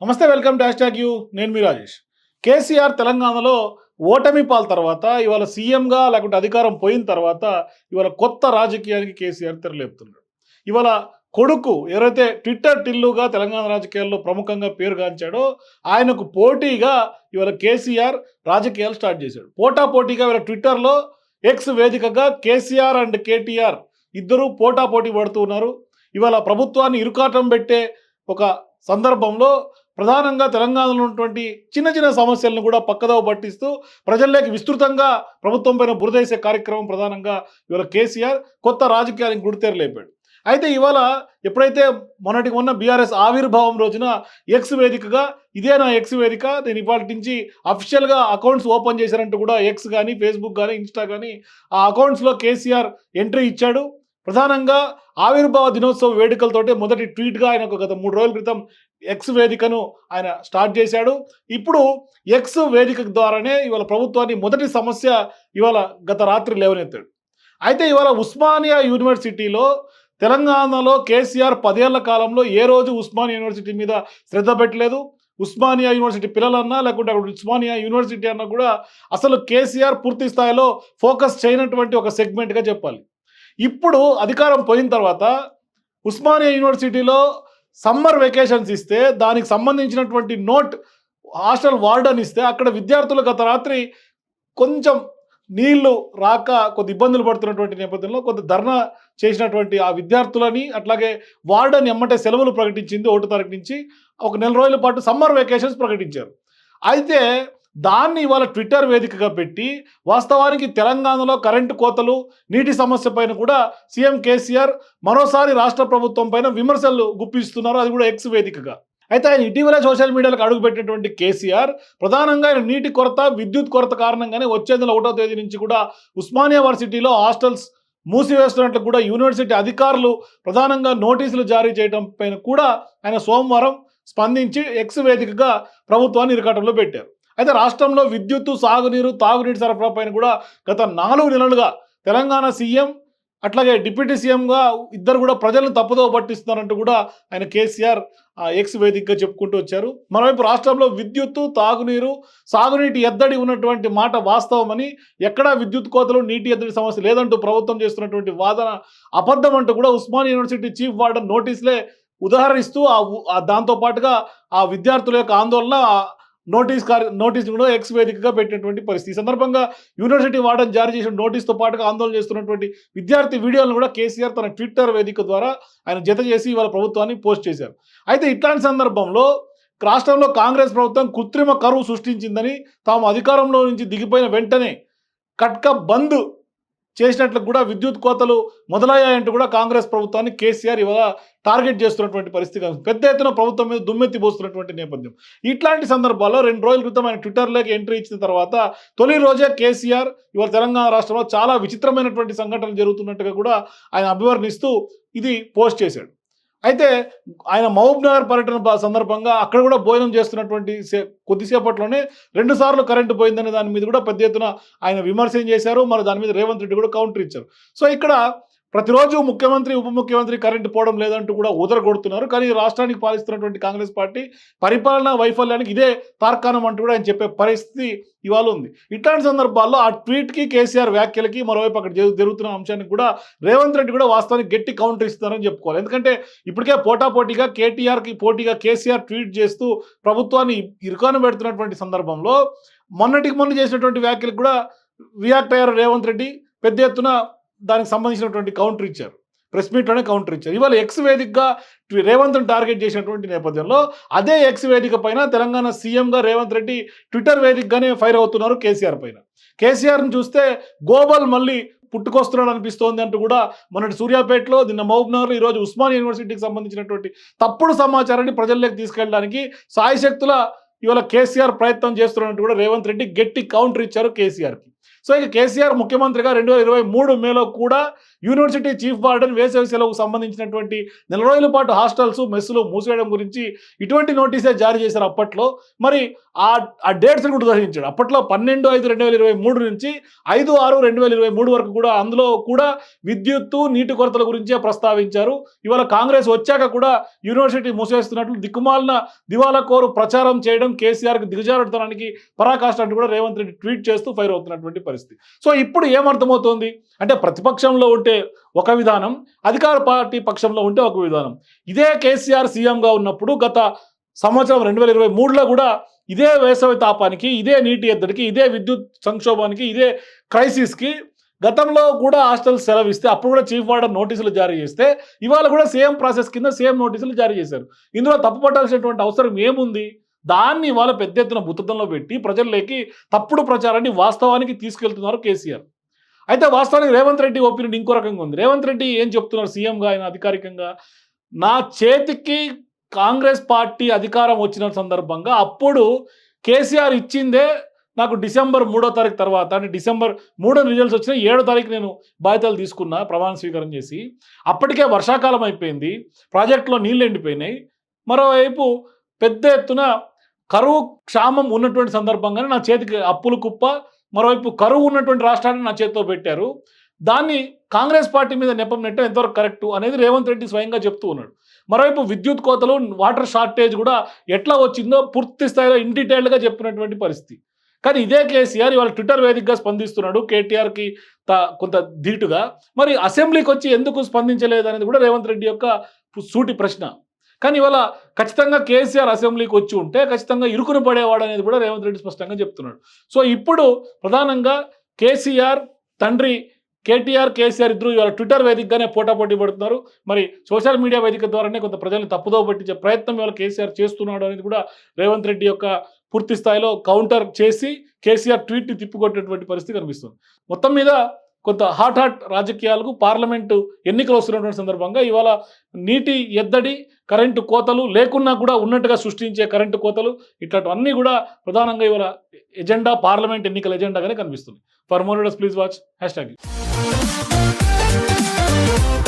నమస్తే, welcome to you. నేను మీ రాజేష్. కేసీఆర్ తెలంగాణలో ఓటమి పాల తర్వాత ఇవాళ సీఎంగా లేకుంటే అధికారం పోయిన తర్వాత ఇవాళ కొత్త రాజకీయానికి కేసీఆర్ తెరలేపుతున్నాడు. ఇవాళ కొడుకు ఎవరైతే ట్విట్టర్ టిల్లుగా తెలంగాణ రాజకీయాల్లో ప్రముఖంగా పేరుగాంచాడో ఆయనకు పోటీగా ఇవాళ కేసీఆర్ రాజకీయాలు స్టార్ట్ చేశాడు. పోటాపోటీగా ఇవాళ ట్విట్టర్లో ఎక్స్ వేదికగా కేసీఆర్ అండ్ కేటీఆర్ ఇద్దరు పోటాపోటీ పడుతూ ఉన్నారు. ఇవాళ ప్రభుత్వాన్ని ఇరుకాటం పెట్టే ఒక సందర్భంలో ప్రధానంగా తెలంగాణలో ఉన్నటువంటి చిన్న చిన్న సమస్యలను కూడా పక్కదోవ పట్టిస్తూ ప్రజల్లోకి విస్తృతంగా ప్రభుత్వం పైన బురదేసే కార్యక్రమం ప్రధానంగా ఇవాళ కేసీఆర్ కొత్త రాజకీయానికి గుడితేరు లేపాడు. అయితే ఇవాళ ఎప్పుడైతే మొన్నటికి మొన్న బీఆర్ఎస్ ఆవిర్భావం రోజున ఎక్స్ వేదికగా ఇదే నా ఎక్స్ వేదిక, నేను ఇవాళ నుంచి అఫీషియల్గా అకౌంట్స్ ఓపెన్ చేశారంటూ కూడా ఎక్స్ కానీ ఫేస్బుక్ కానీ ఇన్స్టా కానీ ఆ అకౌంట్స్లో కేసీఆర్ ఎంట్రీ ఇచ్చాడు. ప్రధానంగా ఆవిర్భావ దినోత్సవ వేడుకలతోటే మొదటి ట్వీట్గా ఆయన గత 3 రోజుల క్రితం ఎక్స్ వేదికను ఆయన స్టార్ట్ చేశాడు. ఇప్పుడు ఎక్స్ వేదిక ద్వారానే ఇవాళ ప్రభుత్వాన్ని మొదటి సమస్య ఇవాళ గత రాత్రి లేవనెత్తాడు. అయితే ఇవాళ ఉస్మానియా యూనివర్సిటీలో తెలంగాణలో కేసీఆర్ 10 ఏళ్ల కాలంలో ఏ రోజు ఉస్మానియా యూనివర్సిటీ మీద శ్రద్ధ పెట్టలేదు. ఉస్మానియా యూనివర్సిటీ పిల్లలన్నా లేకుంటే అక్కడ ఉస్మానియా యూనివర్సిటీ అన్నా కూడా అసలు కేసీఆర్ పూర్తి స్థాయిలో ఫోకస్ చేయనటువంటి ఒక సెగ్మెంట్గా చెప్పాలి. ఇప్పుడు అధికారం పోయిన తర్వాత ఉస్మానియా యూనివర్సిటీలో సమ్మర్ వెకేషన్స్ ఇస్తే దానికి సంబంధించినటువంటి నోట్ హాస్టల్ వార్డన్ ఇస్తే అక్కడ విద్యార్థులు గత రాత్రి కొంచెం నీళ్లు రాక కొద్ది ఇబ్బందులు పడుతున్నటువంటి నేపథ్యంలో కొంత ధర్నా చేసినటువంటి ఆ విద్యార్థులని అట్లాగే వార్డన్ ఎమ్మటే సెలవులు ప్రకటించింది 1 తారీఖు నుంచి. ఒక నెల రోజుల పాటు సమ్మర్ వెకేషన్స్ ప్రకటించారు. అయితే దాన్ని ఇవాళ ట్విట్టర్ వేదికగా పెట్టి వాస్తవానికి తెలంగాణలో కరెంటు కోతలు నీటి సమస్య పైన కూడా సీఎం కేసీఆర్ మరోసారి రాష్ట్ర ప్రభుత్వం పైన విమర్శలు గుప్పిస్తున్నారు, అది కూడా ఎక్స్ వేదికగా. అయితే ఆయన ఇటీవల సోషల్ మీడియాలకు అడుగుపెట్టినటువంటి కేసీఆర్ ప్రధానంగా ఆయన నీటి కొరత విద్యుత్ కొరత కారణంగానే వచ్చే నెల 1వ తేదీ నుంచి కూడా ఉస్మానియా యూనివర్సిటీలో హాస్టల్స్ మూసివేస్తున్నట్లు కూడా యూనివర్సిటీ అధికారులు ప్రధానంగా నోటీసులు జారీ చేయడం పైన కూడా ఆయన సోమవారం స్పందించి ఎక్స్ వేదికగా ప్రభుత్వాన్ని ఇరకాటంలో పెట్టారు. అయితే రాష్ట్రంలో విద్యుత్తు సాగునీరు తాగునీటి సరఫరా పైన కూడా గత 4 నెలలుగా తెలంగాణ సీఎం అట్లాగే డిప్యూటీ సీఎంగా ఇద్దరు కూడా ప్రజలను తప్పుదోవ పట్టిస్తున్నారంటూ కూడా ఆయన కేసీఆర్ ఎక్స్ వేదికగా చెప్పుకుంటూ వచ్చారు. మరోవైపు రాష్ట్రంలో విద్యుత్తు తాగునీరు సాగునీటి ఎద్దడి ఉన్నటువంటి మాట వాస్తవమని, ఎక్కడా విద్యుత్ కోతలు నీటి ఎద్దడి సమస్య లేదంటూ ప్రభుత్వం చేస్తున్నటువంటి వాదన అబద్ధం అంటూ కూడా ఉస్మానియా యూనివర్సిటీ చీఫ్ వార్డన్ నోటీసులే ఉదాహరిస్తూ దాంతో పాటుగా ఆ విద్యార్థుల యొక్క ఆందోళన నోటీస్ కూడా ఎక్స్ వేదికగా పెట్టినటువంటి పరిస్థితి. ఈ సందర్భంగా యూనివర్సిటీ వార్డన్ జారీ చేసిన నోటీస్తో పాటుగా ఆందోళన చేస్తున్నటువంటి విద్యార్థి వీడియోలను కూడా కేసీఆర్ తన ట్విట్టర్ వేదిక ద్వారా ఆయన జత చేసి ఇవాళ ప్రభుత్వాన్ని పోస్ట్ చేశారు. అయితే ఇట్లాంటి సందర్భంలో రాష్ట్రంలో కాంగ్రెస్ ప్రభుత్వం కృత్రిమ కరువు సృష్టించిందని, తాము అధికారంలో నుంచి దిగిపోయిన వెంటనే కట్క బంద్ చేసినట్లు కూడా విద్యుత్ కోతలు మొదలయ్యాయంటూ కూడా కాంగ్రెస్ ప్రభుత్వాన్ని కేసీఆర్ ఇవాళ టార్గెట్ చేస్తున్నటువంటి పరిస్థితి పెద్ద ఎత్తున ప్రభుత్వం మీద దుమ్మెత్తి పోస్తున్నటువంటి నేపథ్యం. ఇట్లాంటి సందర్భాల్లో 2 రోజుల క్రితం ఆయన ట్విట్టర్లోకి ఎంట్రీ ఇచ్చిన తర్వాత తొలి రోజే కేసీఆర్ ఇవాళ తెలంగాణ రాష్ట్రంలో చాలా విచిత్రమైనటువంటి సంఘటనలు జరుగుతున్నట్టుగా కూడా ఆయన అభివర్ణిస్తూ ఇది పోస్ట్ చేశాడు. అయితే ఆయన మహబూబ్ నగర్ పర్యటన సందర్భంగా అక్కడ కూడా భోజనం చేస్తున్నటువంటి కొద్దిసేపట్లోనే 2 సార్లు కరెంటు పోయిందనే దాని మీద కూడా పెద్ద ఎత్తున ఆయన విమర్శనం చేశారు. మరి దాని మీద రేవంత్ రెడ్డి కూడా కౌంటర్ ఇచ్చారు. సో ఇక్కడ ప్రతిరోజు ముఖ్యమంత్రి ఉప ముఖ్యమంత్రి కరెంటు పోవడం లేదంటూ కూడా ఊదరగొడుతున్నారు. కానీ రాష్ట్రానికి పాలిస్తున్నటువంటి కాంగ్రెస్ పార్టీ పరిపాలనా వైఫల్యానికి ఇదే తార్కాణం అంటూ కూడా ఆయన చెప్పే పరిస్థితి ఇవాళ ఉంది. ఇట్లాంటి సందర్భాల్లో ఆ ట్వీట్కి కేసీఆర్ వ్యాఖ్యలకి మరోవైపు అక్కడ జరుగుతున్న అంశానికి కూడా రేవంత్ రెడ్డి కూడా వాస్తవానికి గట్టి కౌంటర్ ఇస్తున్నారని చెప్పుకోవాలి. ఎందుకంటే ఇప్పటికే పోటాపోటీగా కేటీఆర్కి పోటీగా కేసీఆర్ ట్వీట్ చేస్తూ ప్రభుత్వాన్ని ఇరుకాను పెడుతున్నటువంటి సందర్భంలో మొన్న చేసినటువంటి వ్యాఖ్యలకు కూడా రియాక్ట్ అయ్యారు రేవంత్ రెడ్డి. పెద్ద ఎత్తున దానికి సంబంధించినటువంటి కౌంటర్ ఇచ్చారు, ప్రెస్ మీట్లోనే కౌంటర్ ఇచ్చారు. ఇవాళ ఎక్స్ వేదికగా రేవంత్ను టార్గెట్ చేసినటువంటి నేపథ్యంలో అదే ఎక్స్ వేదిక పైన తెలంగాణ సీఎంగా రేవంత్ రెడ్డి ట్విట్టర్ వేదికగానే ఫైర్ అవుతున్నారు కేసీఆర్ పైన. కేసీఆర్ని చూస్తే గోబల్ మళ్ళీ పుట్టుకొస్తున్నాడు అనిపిస్తోంది అంటూ కూడా మొన్నటి సూర్యాపేటలో, నిన్న మహబూబ్ నగర్లో, ఈరోజు ఉస్మానియా యూనివర్సిటీకి సంబంధించినటువంటి తప్పుడు సమాచారాన్ని ప్రజల్లోకి తీసుకెళ్ళడానికి సాయశక్తుల ఇవాళ కేసీఆర్ ప్రయత్నం చేస్తున్నట్టు కూడా రేవంత్ రెడ్డి గట్టి కౌంటర్ ఇచ్చారు కేసీఆర్కి. సో ఇక కేసీఆర్ ముఖ్యమంత్రిగా 2023 మేలో కూడా యూనివర్సిటీ చీఫ్ వార్డెన్ వేసవి సెలవుకు సంబంధించినటువంటి నెల రోజుల పాటు హాస్టల్స్ మెస్సులు మూసివేయడం గురించి ఇటువంటి నోటీసే జారీ చేశారు అప్పట్లో. మరి ఆ డేట్స్ కూడా ఉదహరించాడు. అప్పట్లో 12/5/2023 నుంచి 5/6/2023 వరకు కూడా అందులో కూడా విద్యుత్తు నీటి కొరతల గురించే ప్రస్తావించారు. ఇవాళ కాంగ్రెస్ వచ్చాక కూడా యూనివర్సిటీ మూసేస్తున్నట్లు దిక్కుమాలిన దివాలా కోరు ప్రచారం చేయడం కేసీఆర్కి దిగజారుతనానికి పరాకాష్ట అంటూ కూడా రేవంత్ రెడ్డి ట్వీట్ చేస్తూ ఫైర్ అవుతున్నటువంటి పరిస్థితి. సో ఇప్పుడు ఏమర్థమవుతోంది అంటే ప్రతిపక్షంలో ఉంటే ఒక విధానం, అధికార పార్టీ పక్షంలో ఉంటే ఒక విధానం. ఇదే కేసీఆర్ సీఎంగా ఉన్నప్పుడు గత సంవత్సరం 2023లో కూడా ఇదే వేసవి తాపానికి, ఇదే నీటి ఎద్దడికి, ఇదే విద్యుత్ సంక్షోభానికి, ఇదే క్రైసిస్కి గతంలో కూడా హాస్టల్ సెలవిస్తే అప్పుడు కూడా చీఫ్ వార్డర్ నోటీసులు జారీ చేస్తే ఇవాళ కూడా సేమ్ ప్రాసెస్ కింద సేమ్ నోటీసులు జారీ చేశారు. ఇందులో తప్పుపట్టాల్సినటువంటి అవసరం ఏముంది? దాన్ని ఇవాళ పెద్ద ఎత్తున భూతద్దంలో పెట్టి ప్రజల్లోకి తప్పుడు ప్రచారాన్ని వాస్తవానికి తీసుకెళ్తున్నారు కేసీఆర్. అయితే వాస్తవానికి రేవంత్ రెడ్డి ఒపీనియన్ ఇంకో రకంగా ఉంది. రేవంత్ రెడ్డి ఏం చెప్తున్నారు సీఎంగా ఆయన అధికారికంగా, నా చేతికి కాంగ్రెస్ పార్టీ అధికారం వచ్చిన సందర్భంగా అప్పుడు కేసీఆర్ ఇచ్చిందే నాకు డిసెంబర్ 3వ తారీఖు తర్వాత, అంటే డిసెంబర్ 3 రిజల్ట్స్ వచ్చిన 7వ తారీఖు నేను బాధ్యతలు తీసుకున్నా ప్రమాణ స్వీకారం చేసి. అప్పటికే వర్షాకాలం అయిపోయింది, ప్రాజెక్టులో నీళ్ళు ఎండిపోయినాయి, మరోవైపు పెద్ద ఎత్తున కరువు క్షామం ఉన్నటువంటి సందర్భంగానే నా చేతికి అప్పుల కుప్ప, మరోవైపు కరువు ఉన్నటువంటి రాష్ట్రాన్ని నా చేతితో పెట్టారు. దాన్ని కాంగ్రెస్ పార్టీ మీద నెపం నెట్టడం ఎంతవరకు కరెక్టు అనేది రేవంత్ రెడ్డి స్వయంగా చెప్తూ ఉన్నాడు. మరోవైపు విద్యుత్ కోతలు, వాటర్ షార్టేజ్ కూడా ఎట్లా వచ్చిందో పూర్తి స్థాయిలో ఇన్ డీటెయిల్డ్గా చెప్పినటువంటి పరిస్థితి. కానీ ఇదే కేసీఆర్ ఇవాళ ట్విట్టర్ వేదికగా స్పందిస్తున్నాడు కేటీఆర్కి కొంత ధీటుగా. మరి అసెంబ్లీకి వచ్చి ఎందుకు స్పందించలేదు అనేది కూడా రేవంత్ రెడ్డి యొక్క సూటి ప్రశ్న. కానీ ఇవాళ ఖచ్చితంగా కేసీఆర్ అసెంబ్లీకి వచ్చి ఉంటే ఖచ్చితంగా ఇరుకుని పడేవాడు అనేది కూడా రేవంత్ రెడ్డి స్పష్టంగా చెప్తున్నాడు. సో ఇప్పుడు ప్రధానంగా కేసీఆర్ తండ్రి కేసీఆర్ ఇద్దరు ఇవాళ ట్విట్టర్ వేదికగానే పోటాపోటీ పడుతున్నారు. మరి సోషల్ మీడియా వేదిక ద్వారానే కొంత ప్రజల్ని తప్పుదో పట్టించే ప్రయత్నం ఇవాళ కేసీఆర్ చేస్తున్నాడు అనేది కూడా రేవంత్ రెడ్డి యొక్క పూర్తి స్థాయిలో కౌంటర్ చేసి కేసీఆర్ ట్వీట్ని తిప్పికొట్టేటువంటి పరిస్థితి కనిపిస్తుంది. మొత్తం మీద కొంత హాట్ రాజకీయాలకు పార్లమెంటు ఎన్నికలు వస్తున్నటువంటి సందర్భంగా ఇవాళ నీటి ఎద్దడి, కరెంటు కోతలు లేకున్నా కూడా ఉన్నట్టుగా సృష్టించే కరెంటు కోతలు, ఇట్లాంటివన్నీ కూడా ప్రధానంగా ఇవాళ ఎజెండా పార్లమెంట్ ఎన్నికల ఎజెండాగానే కనిపిస్తుంది. For more videos please watch #.